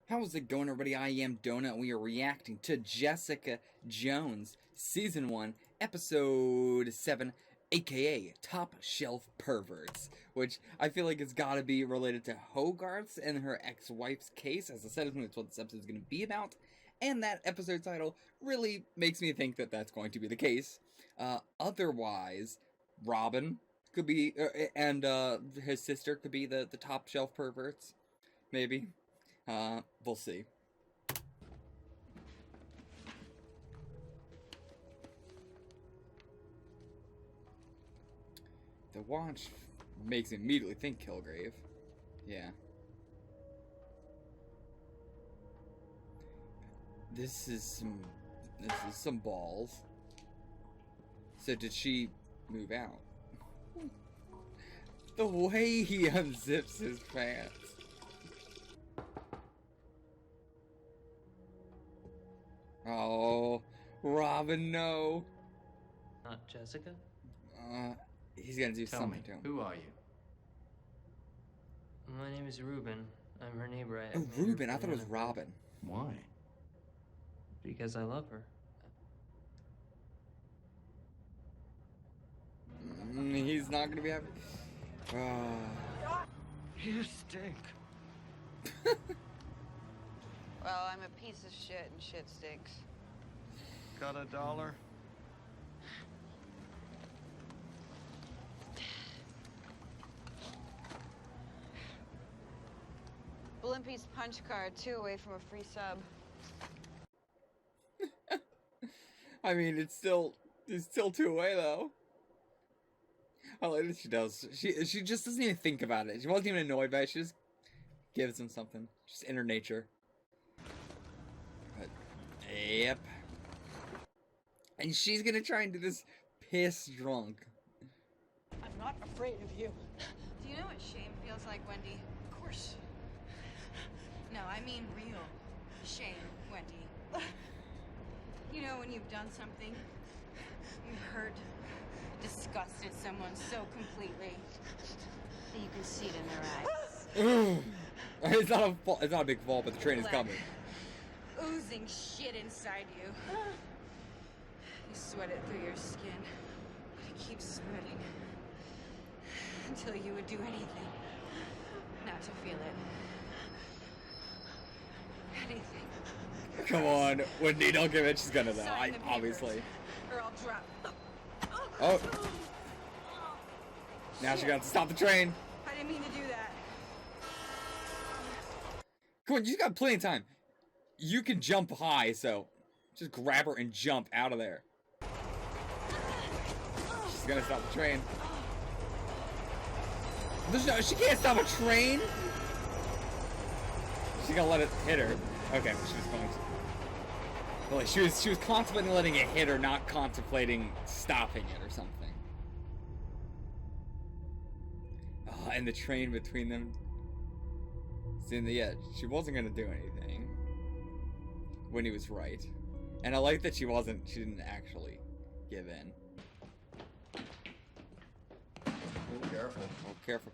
How's it going, everybody? I am Donut, and we are reacting to Jessica Jones, Season 1, Episode 7, aka Top Shelf Perverts, which I feel like it's gotta be related to Hogarth's and her ex-wife's case, as I said, that's what this episode is going to be about, and that episode title really makes me think that that's going to be the case. Otherwise, Robin could be, and his sister could be the Top Shelf Perverts, maybe. We'll see. The watch makes me immediately think Kilgrave. Yeah. This is some balls. So did she move out? The way he unzips his pants. Oh, Robin, no. Not Jessica? He's gonna do something to him. Who are you? My name is Ruben. I'm her neighbor. Oh, Ruben. I thought it was Robin. Why? Because I love her. He's not gonna be happy. You stink. Well, I'm a piece of shit and shit stinks. Got a dollar? Blimpie's punch card, 2 away from a free sub. I mean, it's still 2 away though. I like that she does. She just doesn't even think about it. She wasn't even annoyed by it. She just gives him something. Just in her nature. But, yep. And she's gonna try and do this piss drunk. I'm not afraid of you. Do you know what shame feels like, Wendy? Of course. No, I mean real shame, Wendy. You know when you've done something, you've hurt, disgusted someone so completely that you can see it in their eyes. It's not a big fall, but the train is coming. Oozing shit inside you. You sweat it through your skin, but it keeps spreading until you would do anything not to feel it. Anything. Come on, Wendy, don't give it. She's gonna though. Sign the papers, Obviously. Or I'll drop. Oh. Now she got to stop the train. I didn't mean to do that. Come on, you got plenty of time. You can jump high, so just grab her and jump out of there. She's gonna stop the train. She can't stop a train. She's gonna let it hit her. Okay, but she was going to. Well, she was contemplating letting it hit her, not contemplating stopping it or something. Oh, and the train between them. See, yeah, she wasn't gonna do anything when he was right, and I like that she didn't actually give in. Oh, careful. Oh, careful.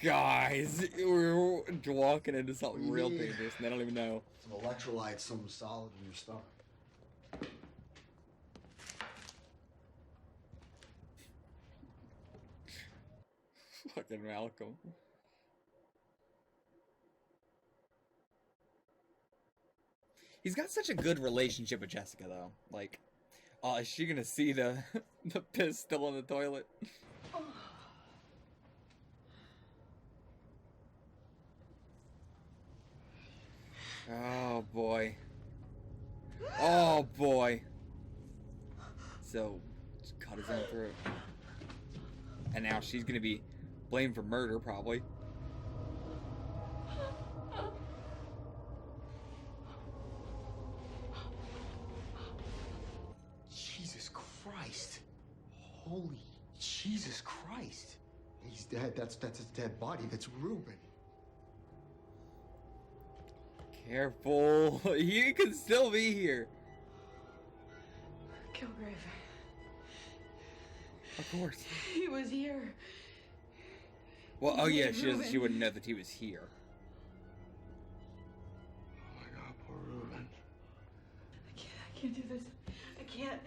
Guys, we're walking into something real dangerous, and they don't even know. Some electrolytes, something solid in your stomach. Fucking Malcolm. He's got such a good relationship with Jessica, though. Like, is she gonna see the the piss still in the toilet? Oh boy. Oh boy. So, just cut his own throat. And now she's gonna be blamed for murder, probably. Jesus Christ. Holy Jesus Christ. He's dead. That's his dead body. That's Ruben. Careful. He could still be here. Kilgrave. Of course. He was here. Well, oh yeah, Ruben. she wouldn't know that he was here. I can't do this.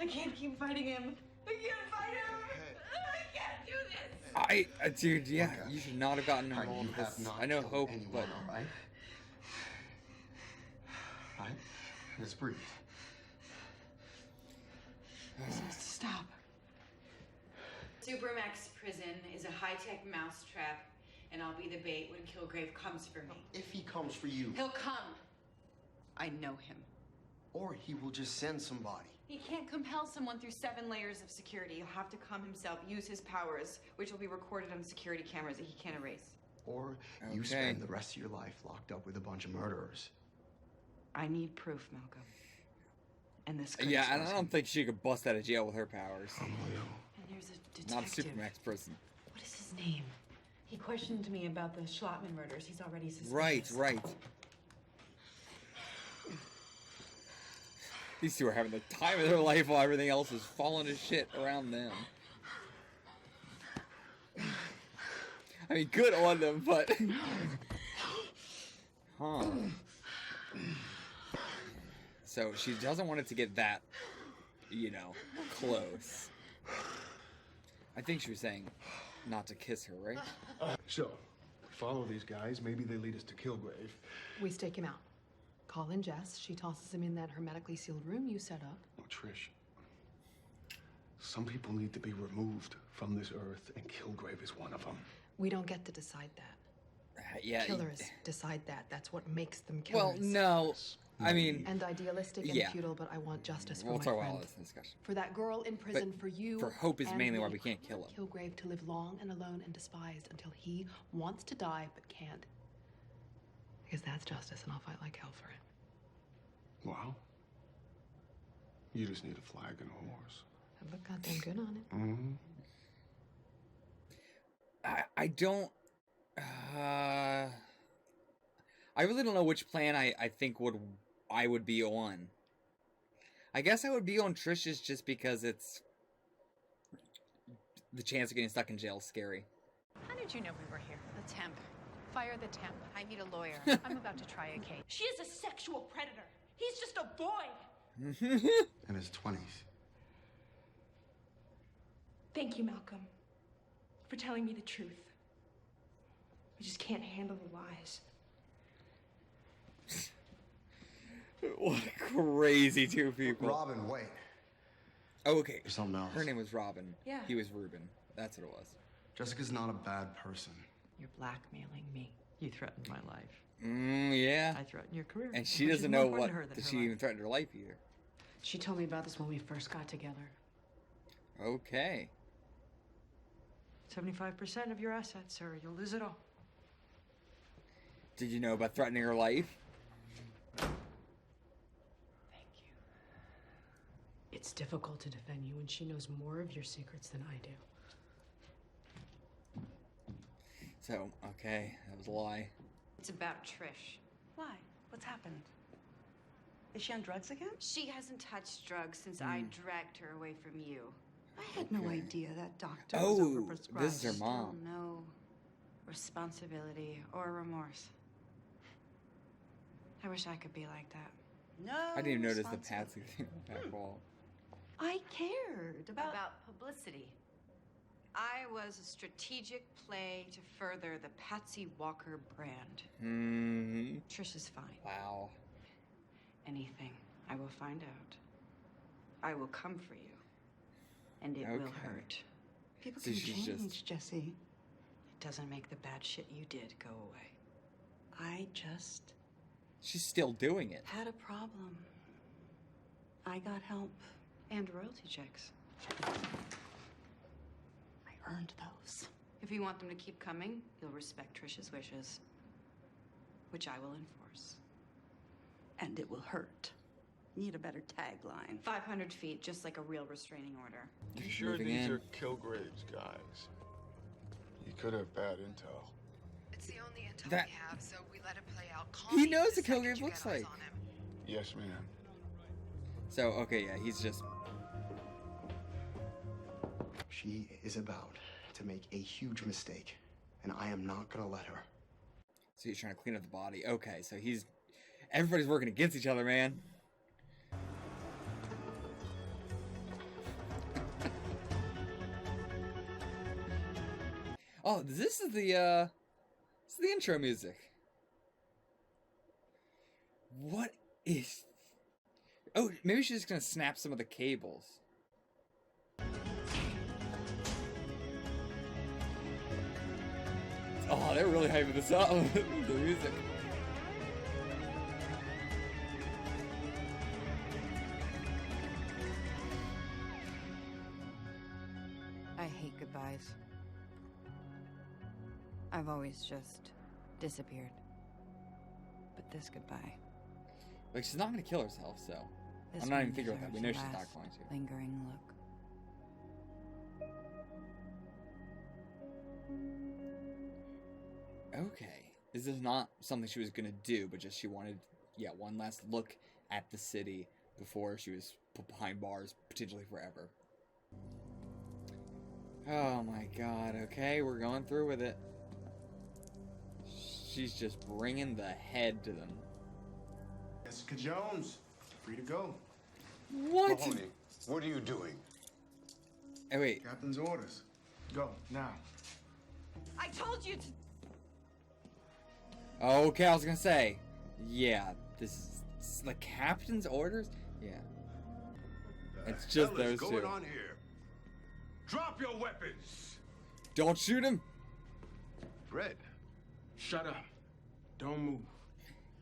I can't keep fighting him. I can't fight him. I can't do this. Dude, yeah, Okay. you should not have gotten All right, involved you with have this. not I know killed Hope, anyone, but all right? All right? Let's breathe. This has to stop. Supermax prison is a high-tech mousetrap, and I'll be the bait when Kilgrave comes for me. If he comes for you, He'll come. I know him. or he will just send somebody. He can't compel someone through 7 layers of security. He'll have to come himself, use his powers, which will be recorded on security cameras that he can't erase. Or you spend the rest of your life locked up with a bunch of murderers. I need proof, Malcolm. And this yeah, and I don't think she could bust out of jail with her powers. And there's a detective. Not a Supermax person. What is his name? He questioned me about the Schlottman murders. He's already suspicious. Right. These two are having the time of their life while everything else is falling to shit around them. I mean, good on them, but... Huh. So she doesn't want it to get that, close. I think she was saying not to kiss her, right? So, we follow these guys. Maybe they lead us to Kilgrave. We stake him out. Call in Jess. She tosses him in that hermetically sealed room you set up. Oh, Trish. Some people need to be removed from this earth, and Kilgrave is one of them. We don't get to decide that. Yeah. Killers decide that. That's what makes them Well, killers. no. I mean... And idealistic and Yeah. futile, but I want justice for We'll my talk about friend. all this in discussion. For that girl in prison, for you. for Hope is and mainly me. why we can't kill him. Kilgrave to live long and alone and despised until he wants to die but can't. Because that's justice, and I'll fight like hell for it. Wow. You just need a flag and a horse. I look goddamn good on it. Mm-hmm. I don't... I really don't know which plan I think I would be on. I guess I would be on Trish's just because it's... The chance of getting stuck in jail is scary. How did you know we were here? The temp. Fire the temp. I need a lawyer. I'm about to try a case. She is a sexual predator. He's just a boy. In his 20s. Thank you, Malcolm, for telling me the truth. I just can't handle the lies. What a crazy two people. Robin, wait. Oh, okay. There's something else. Her name was Robin. Yeah. He was Ruben. That's what it was. Jessica's not a bad person. You're blackmailing me. You threatened my life. Yeah. I threatened your career. And she which is doesn't more know important what... to her than that her she life. even threatened her life either. She told me about this when we first got together. Okay. 75% of your assets, sir. You'll lose it all. Did you know about threatening her life? Thank you. It's difficult to defend you when she knows more of your secrets than I do. So, okay. That was a lie. It's about Trish. Why? What's happened? Is she on drugs again? She hasn't touched drugs since I dragged her away from you. I had no idea that doctor was Oh, overprescribed. this is her Still mom. no responsibility or remorse. I wish I could be like that. No. I didn't even notice the responsibility. Patsy thing on the back wall. I cared about. About publicity. I was a strategic play to further the Patsy Walker brand. Hmm. Trish is fine. Wow. Anything. I will find out. I will come for you. And it will Okay. hurt. People So can she's change, just- Jesse. It doesn't make the bad shit you did go away. I just She's still doing it. had a problem. I got help. And royalty checks. I earned those. If you want them to keep coming, you'll respect Trish's wishes. Which I will enforce. And it will hurt. Need a better tagline. 500 feet, just like a real restraining order. You He's sure moving these in. are Kilgrave's guys? You could have bad intel. It's the only intel That- we have, so we let it play out. Call He me knows the what second Kilgrave you looks get eyes like. on him. Yes, ma'am. So, okay, yeah, he's just... She is about to make a huge mistake, and I am not gonna let her. So he's trying to clean up the body. Okay, so he's... Everybody's working against each other, man. Oh, this is the intro music. What is... Oh, maybe she's just gonna snap some of the cables. Oh, they're really hyping this up. The music. I hate goodbyes. I've always just disappeared. But this goodbye. Like, she's not gonna kill herself, so... This I'm not even one thinking about that. We know deserves she's a not last going to. lingering look. Okay. This is not something she was gonna do, but just she wanted, yeah, one last look at the city before she was put behind bars, potentially forever. Oh my god, okay, we're going through with it. She's just bringing the head to them. Jessica Jones, free to go. What? Mahoney, what are you doing? Hey, wait. Captain's orders. Go, now. I told you to... Okay, I was gonna say. Yeah, this is the captain's orders? Yeah. It's just What the hell those is two. going on here? Drop your weapons! Don't shoot him! Fred. Shut up. Don't move.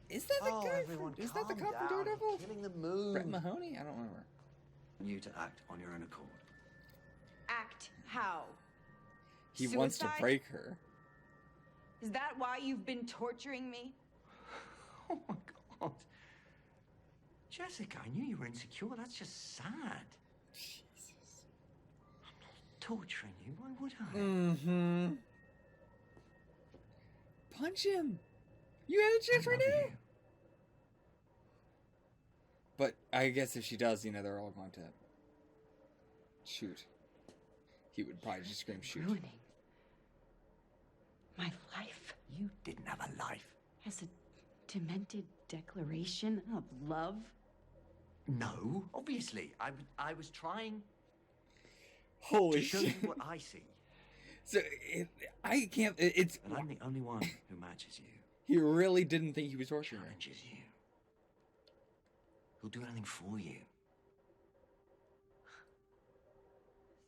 Is that the guy everyone, from... Is that the calm cop from down. Daredevil? You're killing the mood. Brett Mahoney? I don't remember. You to act on your own accord. Act how? He wants to Suicide? break her. Is that why you've been torturing me? Oh my God. Jessica, I knew you were insecure. That's just sad. Jesus. I'm not torturing you. Why would I? Mm-hmm. Punch him! You had a chance I right love now! you. But I guess if she does, you know, they're all going to shoot. He would probably just scream shoot. Ruining my life You didn't have a life. as a demented declaration of love. No, obviously. I was trying Holy to show you shit. what I see. So, I can't... It's... And I'm the only one who matches you, He really didn't think he was torturing her. challenges you, who'll do anything for you.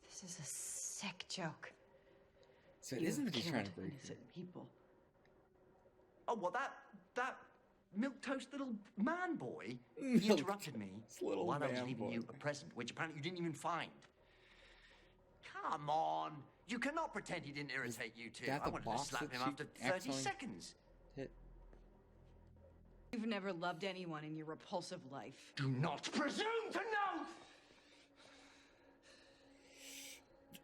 This is a sick joke. So it You isn't that he's killed trying to break her. innocent people. Oh, well, that milquetoast little man boy, he Milk interrupted me toast little while I was man leaving boy. you a present, which apparently you didn't even find. Come on. You cannot pretend he didn't irritate you too. that I the wanted box to slap that him she after 30 accidentally- seconds. Hit. You've never loved anyone in your repulsive life. Do not presume to know!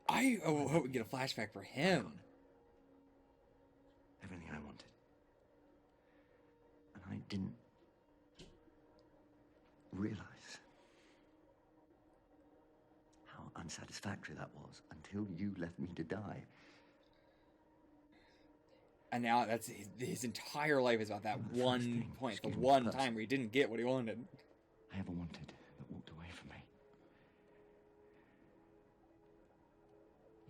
I hope we get a flashback for him. Everything I wanted. And I didn't realize how unsatisfactory that was until you left me to die. And now that's his entire life is about that Well, the first one thing point, is the getting one close. time where he didn't get what he wanted. I ever wanted that walked away from me.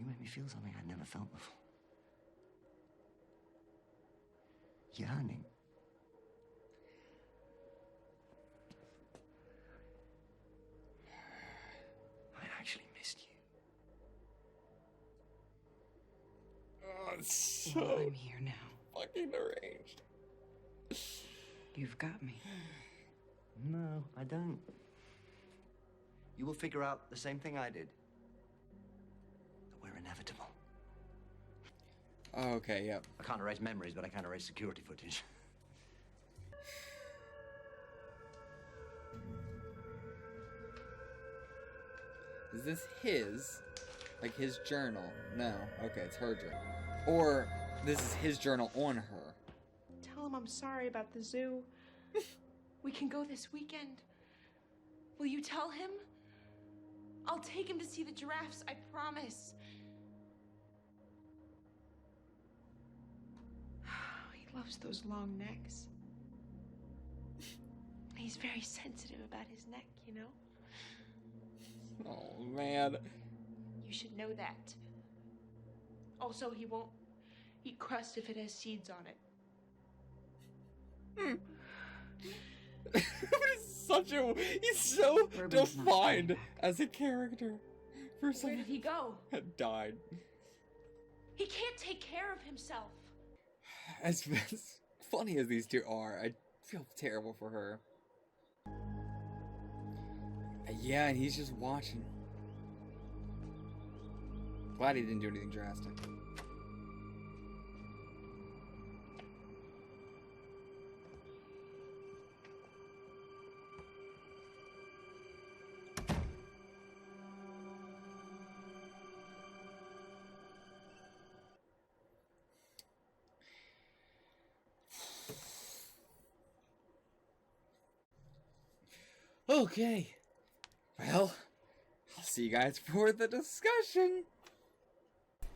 You made me feel something I'd never felt before. Yearning. I actually missed you. Oh, it's Well, so I'm here now. fucking deranged. You've got me. No, I don't. You will figure out the same thing I did. That we're inevitable. Okay, yep. I can't erase memories, but I can erase security footage. Is this his? Like his journal? No. Okay, it's her journal. Or this is his journal on her. Tell him I'm sorry about the zoo. We can go this weekend. Will you tell him? I'll take him to see the giraffes, I promise. He loves those long necks. He's very sensitive about his neck, you know? Oh man. You should know that. Also, he won't Eat crust if it has seeds on it. He's so defined as a character. For Where someone did he go? that died. He can't take care of himself. As funny as these two are, I feel terrible for her. Yeah, and he's just watching. Glad he didn't do anything drastic. Okay. Well, I'll see you guys for the discussion.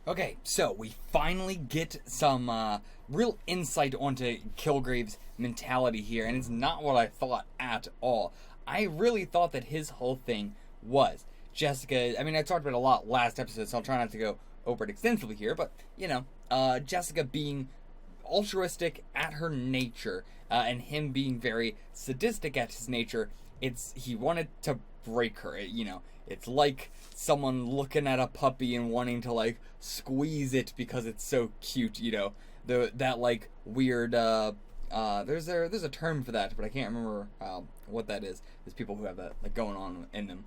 Okay, so we finally get some real insight onto Kilgrave's mentality here, and it's not what I thought at all. I really thought that his whole thing was Jessica. I mean, I talked about it a lot last episode, so I'll try not to go over it extensively here, but, you know, Jessica being altruistic at her nature, and him being very sadistic at his nature. He wanted to break her, you know. It's like someone looking at a puppy and wanting to, like, squeeze it because it's so cute, you know. That like, weird, there's a term for that, but I can't remember what that is. There's people who have that, like, going on in them.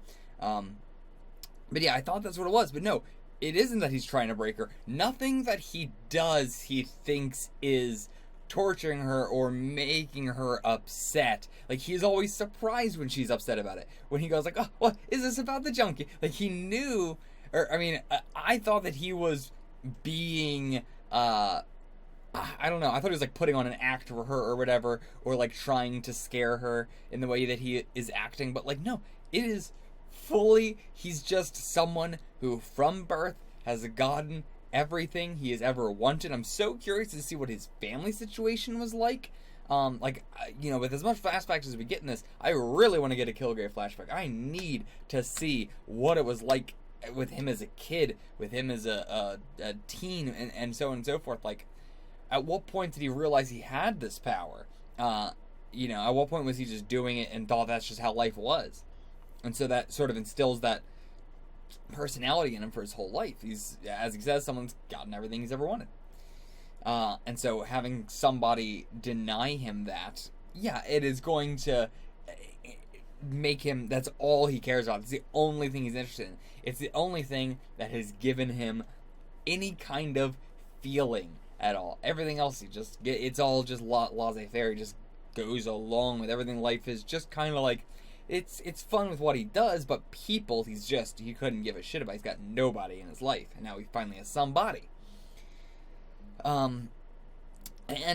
But yeah, I thought that's what it was, but no. It isn't that he's trying to break her. Nothing that he does he thinks is torturing her or making her upset. Like, he's always surprised when she's upset about it. When he goes like, oh, what is this about the junkie? Like, he knew, or I mean, I thought that he was being, I don't know, I thought he was like putting on an act for her or whatever, or like trying to scare her in the way that he is acting, but like, no, it is fully, he's just someone who from birth has gotten everything he has ever wanted. I'm so curious to see what his family situation was like. You know, with as much flashbacks as we get in this, I really want to get a Kilgrave flashback. I need to see what it was like with him as a kid, with him as a teen, and so on and so forth. Like, at what point did he realize he had this power? You know, at what point was he just doing it and thought that's just how life was? And so that sort of instills that personality in him for his whole life. He's, as he says, someone's gotten everything he's ever wanted. And so having somebody deny him that, yeah, it is going to make him, that's all he cares about. It's the only thing he's interested in. It's the only thing that has given him any kind of feeling at all. Everything else, it's all just laissez-faire. He just goes along with everything. Life is just kind of like, it's fun with what he does, but people, he couldn't give a shit about. He's got nobody in his life, and now he finally has somebody. And,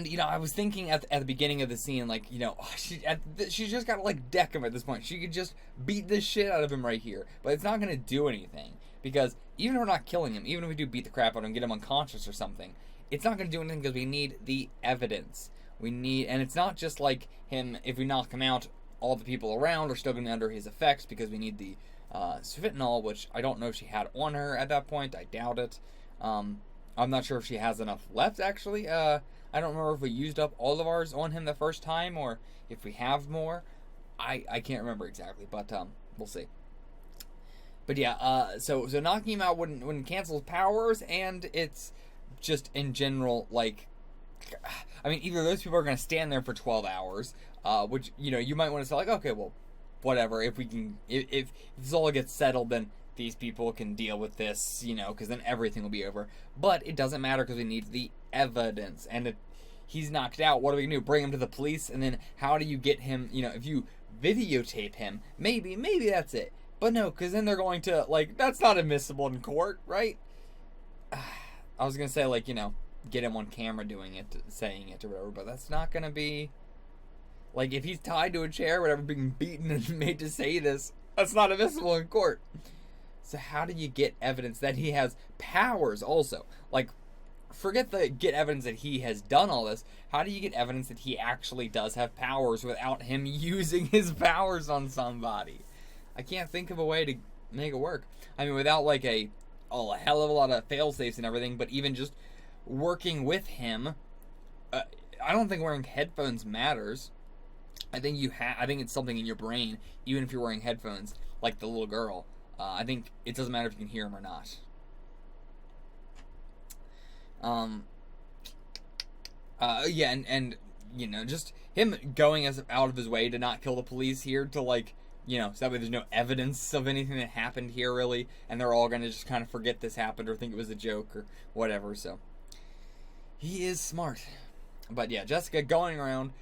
you know, I was thinking at the beginning of the scene, like, you know, she's just got to, like, deck him at this point. She could just beat the shit out of him right here, but it's not going to do anything, because even if we're not killing him, even if we do beat the crap out of him, get him unconscious or something, it's not going to do anything because we need the evidence. And it's not just like him, if we knock him out, all the people around are still going to be under his effects because we need the fentanyl, which I don't know if she had on her at that point. I doubt it. I'm not sure if she has enough left, actually. I don't remember if we used up all of ours on him the first time or if we have more. I can't remember exactly, but we'll see. But yeah, so knocking him out wouldn't cancel his powers, and it's just in general, like, I mean, either those people are going to stand there for 12 hours, which, you know, you might want to say, like, okay, well, whatever, if this all gets settled, then these people can deal with this, you know, because then everything will be over. But it doesn't matter because we need the evidence, and if he's knocked out, what are we going to do? Bring him to the police, and then how do you get him, you know, if you videotape him, maybe that's it. But no, because then they're going to, like, that's not admissible in court, right? I was going to say, like, you know, get him on camera doing it, saying it or whatever, but that's not going to be, like, if he's tied to a chair, whatever, being beaten and made to say this, that's not admissible in court. So how do you get evidence that he has powers also? Like, forget the get evidence that he has done all this. How do you get evidence that he actually does have powers without him using his powers on somebody? I can't think of a way to make it work. I mean, without, like, a hell of a lot of fail-safes and everything, but even just working with him, I don't think wearing headphones matters. I think I think it's something in your brain, even if you're wearing headphones, like the little girl. I think it doesn't matter if you can hear him or not. Yeah, and you know, just him going out of his way to not kill the police here, to like, you know, so that way there's no evidence of anything that happened here, really, and they're all gonna just kind of forget this happened or think it was a joke or whatever. So he is smart. But yeah, Jessica going around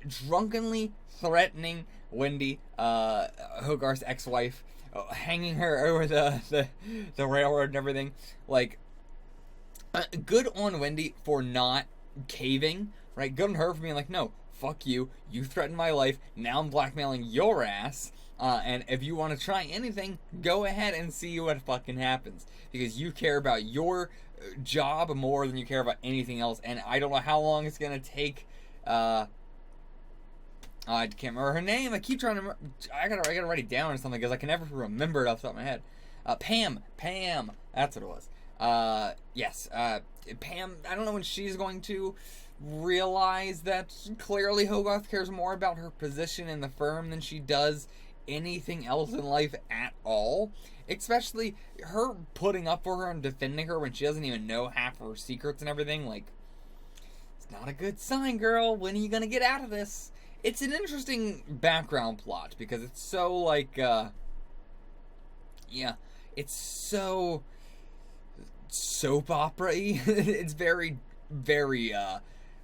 drunkenly threatening Wendy, Hogarth's ex-wife, hanging her over the railroad and everything. Like, good on Wendy for not caving, right? Good on her for being like, no, fuck you. You threatened my life. Now I'm blackmailing your ass. And if you want to try anything, go ahead and see what fucking happens. Because you care about your job more than you care about anything else. And I don't know how long it's going to take. I can't remember her name. I keep trying to remember. I gotta write it down or something because I can never remember it off the top of my head. Pam. That's what it was. Yes. Pam, I don't know when she's going to realize that clearly Hogarth cares more about her position in the firm than she does anything else in life at all. Especially her putting up for her and defending her when she doesn't even know half of her secrets and everything. Like, it's not a good sign, girl. When are you gonna get out of this? It's an interesting background plot because it's so like, yeah, it's so soap opera-y. It's very, very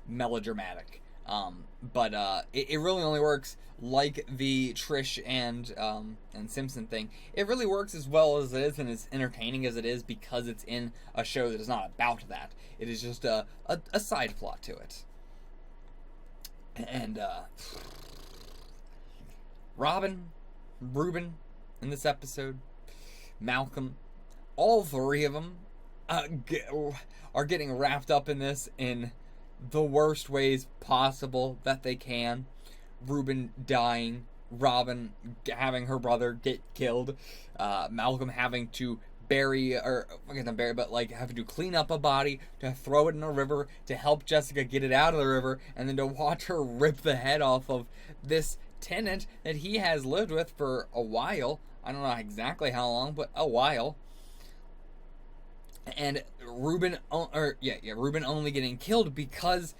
melodramatic. But it really only works like the Trish and Simpson thing. It really works as well as it is and as entertaining as it is because it's in a show that is not about that. It is just a side plot to it. And Robin, Ruben in this episode, Malcolm, all three of them are getting wrapped up in this in the worst ways possible that they can. Ruben dying, Robin having her brother get killed, Malcolm having to having to clean up a body, to throw it in a river, to help Jessica get it out of the river, and then to watch her rip the head off of this tenant that he has lived with for a while. I don't know exactly how long, but a while. And Ruben only getting killed because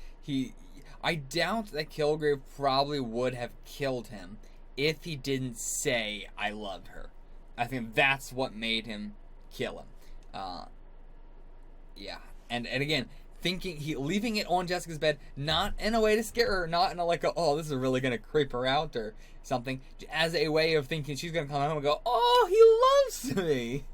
I doubt that Kilgrave probably would have killed him if he didn't say, I loved her. I think that's what made him kill him. Yeah. And again, leaving it on Jessica's bed, not in a way to scare her, not in a oh, this is really gonna creep her out or something, as a way of thinking she's gonna come home and go, oh, he loves me.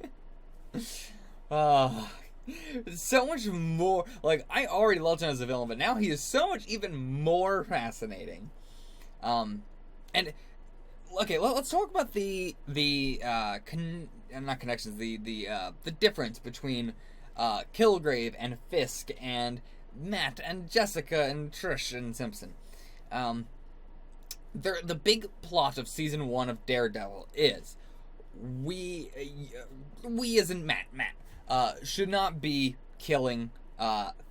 So much more. Like, I already loved him as a villain, but now he is so much even more fascinating. And okay, let's talk about the not connections, the difference between Kilgrave and Fisk and Matt and Jessica and Trish and Simpson. The big plot of season 1 of Daredevil is we as in Matt should not be killing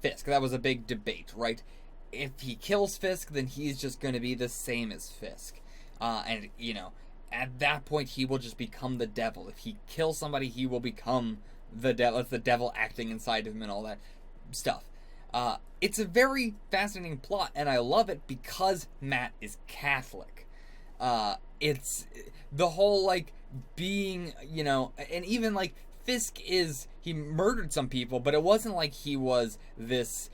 Fisk. That was a big debate, right? If he kills Fisk, then he's just going to be the same as Fisk. And, you know, at that point, he will just become the devil. If he kills somebody, he will become the devil. It's the devil acting inside of him and all that stuff. It's a very fascinating plot, and I love it because Matt is Catholic. It's the whole, like, being, you know, and even, like, Fisk he murdered some people, but it wasn't like he was this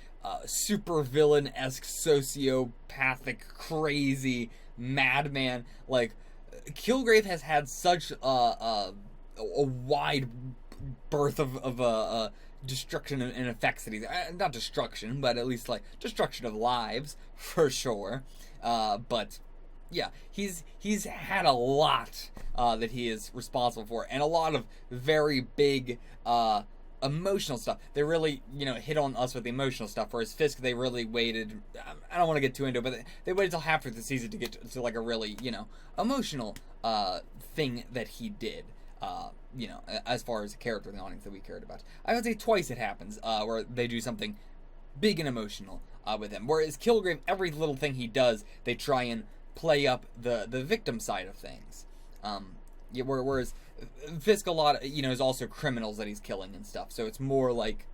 super villain-esque, sociopathic, crazy madman. Like, Kilgrave has had such a wide berth of destruction and effects that he's not destruction, but at least like destruction of lives for sure. But yeah, he's had a lot that he is responsible for, and a lot of very big emotional stuff. They really, you know, hit on us with the emotional stuff, whereas Fisk, they really waited, I don't want to get too into it, but they waited till halfway the season to get to like a really, you know, emotional thing that he did, you know, as far as a character in the audience that we cared about. I would say twice it happens, where they do something big and emotional with him. Whereas Kilgrave, every little thing he does, they try and play up the victim side of things. Whereas Fisk a lot, is also criminals that he's killing and stuff. So it's more like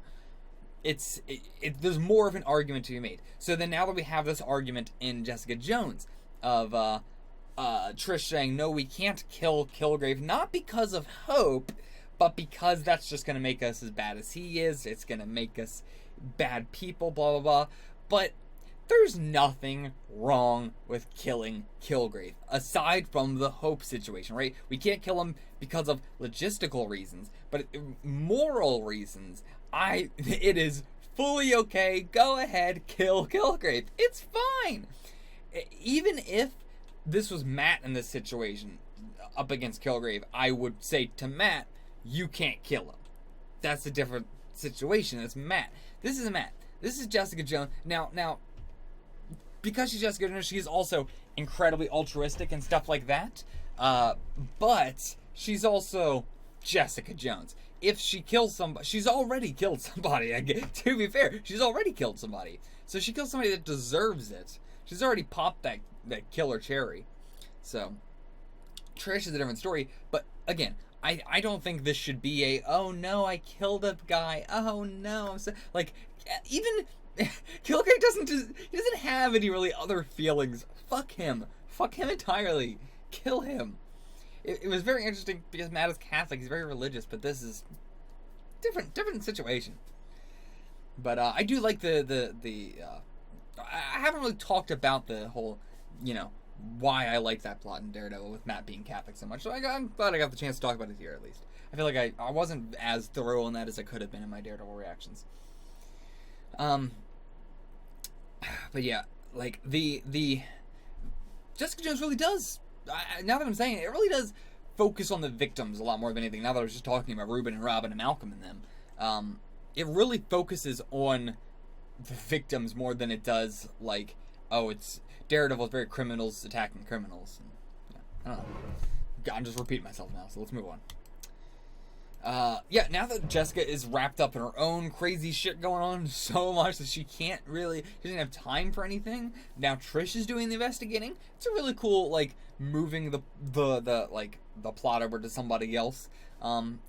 there's more of an argument to be made. So then now that we have this argument in Jessica Jones of Trish saying, no, we can't kill Kilgrave, not because of hope, but because that's just going to make us as bad as he is. It's going to make us bad people, blah, blah, blah. But there's nothing wrong with killing Kilgrave, aside from the hope situation, right? We can't kill him because of logistical reasons, but moral reasons, it is fully okay. Go ahead, kill Kilgrave. It's fine. Even if this was Matt in this situation up against Kilgrave, I would say to Matt, you can't kill him. That's a different situation. That's Matt. This is Matt. This is Jessica Jones. Now, because she's Jessica Jones, she's also incredibly altruistic and stuff like that. But she's also Jessica Jones. If she kills somebody, she's already killed somebody. To be fair, she's already killed somebody. So she kills somebody that deserves it. She's already popped that killer cherry. So Trish is a different story. But again, I don't think this should be a, oh no, I killed a guy. Oh no, I'm so, like, even Kilgrave doesn't have any really other feelings. Fuck him entirely. Kill him. It was very interesting because Matt is Catholic. He's very religious, but this is different situation. But I do like the I haven't really talked about the whole, why I like that plot in Daredevil with Matt being Catholic so much. So I'm glad I got the chance to talk about it here at least. I feel like I wasn't as thorough on that as I could have been in my Daredevil reactions. But yeah, like the Jessica Jones really does. Now that I'm saying it, it really does focus on the victims a lot more than anything. Now that I was just talking about Ruben and Robin and Malcolm and them, it really focuses on the victims more than it does like, oh, it's Daredevil's very criminals attacking criminals. And, I don't know. I'm just repeating myself now, so let's move on. Now that Jessica is wrapped up in her own crazy shit going on so much that she doesn't have time for anything. Now Trish is doing the investigating. It's a really cool, like, moving the plot over to somebody else,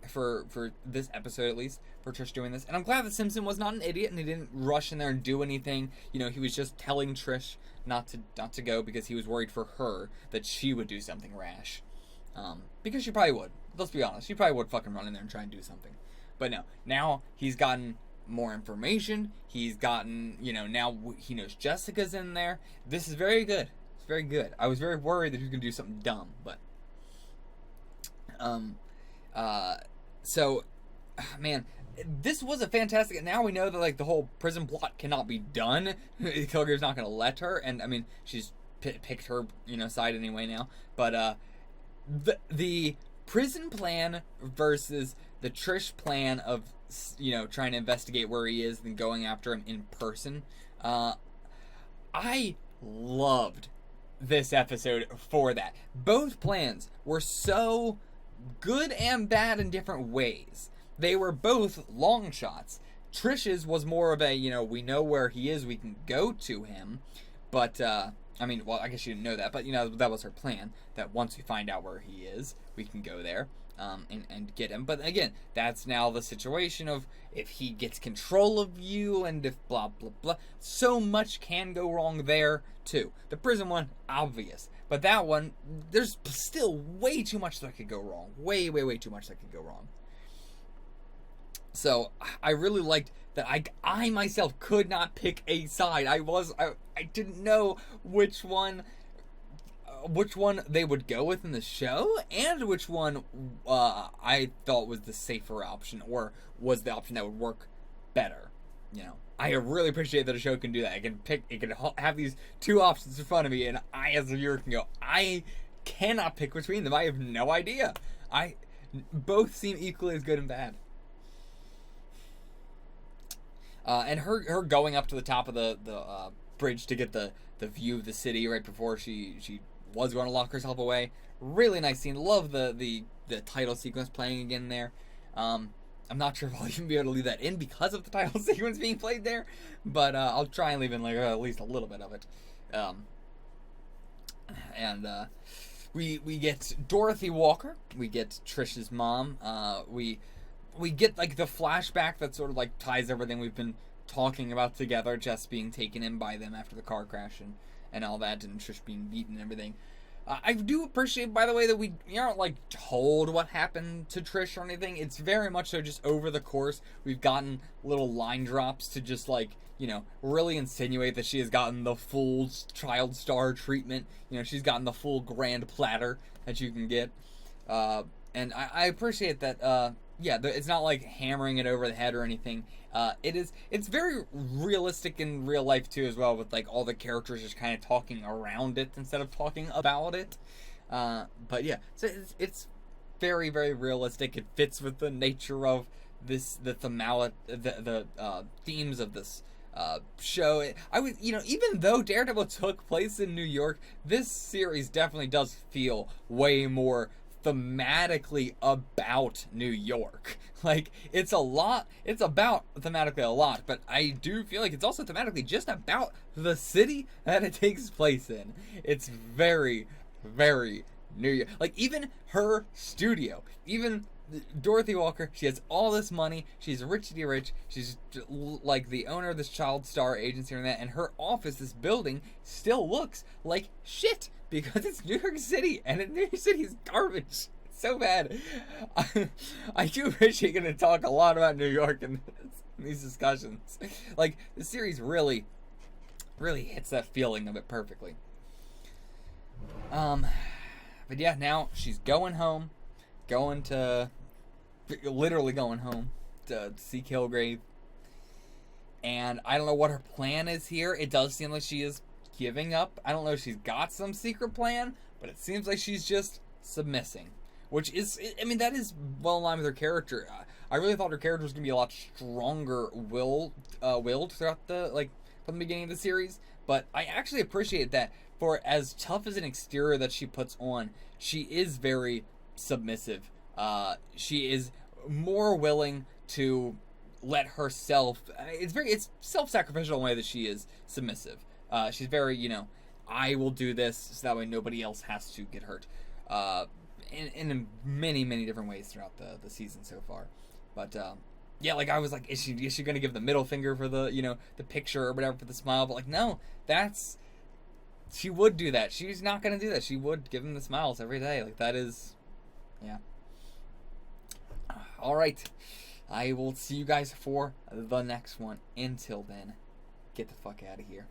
for this episode at least, for Trish doing this. And I'm glad that Simpson was not an idiot and he didn't rush in there and do anything. He was just telling Trish not to go because he was worried for her that she would do something rash. Because she probably would. Let's be honest. She probably would fucking run in there and try and do something. But no. Now he's gotten more information. He's gotten, now he knows Jessica's in there. This is very good. It's very good. I was very worried that he was going to do something dumb, but... man, this was a fantastic... Now we know that, like, the whole prison plot cannot be done. Kilgrave's not going to let her, and, I mean, she's picked her, side anyway now. But, the prison plan versus the Trish plan of, trying to investigate where he is and going after him in person. I loved this episode for that. Both plans were so good and bad in different ways. They were both long shots. Trish's was more of a, we know where he is, we can go to him. But, I guess she didn't know that, but, that was her plan, that once we find out where he is, we can go there, and get him. But again, that's now the situation of if he gets control of you and if blah, blah, blah. So much can go wrong there, too. The prison one, obvious. But that one, there's still way too much that could go wrong. Way, way, way too much that could go wrong. So, I really liked that I myself could not pick a side. I didn't know which one they would go with in the show, and which one I thought was the safer option, or was the option that would work better. I really appreciate that a show can do that. It can have these two options in front of me, and I, as a viewer, can go, I cannot pick between them. I have no idea. Both seem equally as good and bad. And her going up to the top of the bridge to get the view of the city right before she was going to lock herself away. Really nice scene. Love the title sequence playing again there. I'm not sure if I'll even be able to leave that in because of the title sequence being played there, but I'll try and leave in like at least a little bit of it. We get Dorothy Walker, we get Trish's mom, we get like the flashback that sort of like ties everything we've been talking about together, Jess being taken in by them after the car crash and all that, and Trish being beaten and everything. I do appreciate, by the way, that we aren't like told what happened to Trish or anything. It's very much so just over the course we've gotten little line drops to just like, you know, really insinuate that she has gotten the full child star treatment. You know, she's gotten the full grand platter that you can get. And I appreciate that, it's not like hammering it over the head or anything. It's very realistic in real life too as well, with like all the characters just kind of talking around it instead of talking about it. But yeah, so it's very, very realistic. It fits with the nature of the themes of this show. Even though Daredevil took place in New York, this series definitely does feel way more thematically about New York. Like, it's about thematically a lot, but I do feel like it's also thematically just about the city that it takes place in. It's very, very New York. Like, even her studio, even Dorothy Walker, she has all this money, she's richity rich, she's like the owner of this child star agency and that, and her office, this building, still looks like shit because it's New York City, and New York City is garbage. It's so bad. I do appreciate going to talk a lot about New York in these discussions. Like, the series really, really hits that feeling of it perfectly. But yeah, now she's going home, literally going home to see Kilgrave. And I don't know what her plan is here. It does seem like she is giving up. I don't know if she's got some secret plan, but it seems like she's just submissing. Which is, I mean, that is well in line with her character. I really thought her character was going to be a lot stronger willed throughout from the beginning of the series. But I actually appreciate that for as tough as an exterior that she puts on, she is very submissive. She is more willing to let herself, it's self-sacrificial in the way that she is submissive. She's very, I will do this so that way nobody else has to get hurt. In many, many different ways throughout the season so far. But, yeah, like, I was like, is she going to give the middle finger for the picture or whatever for the smile? But, like, no, she would do that. She's not going to do that. She would give him the smiles every day. Like, that is, yeah. All right. I will see you guys for the next one. Until then, get the fuck out of here.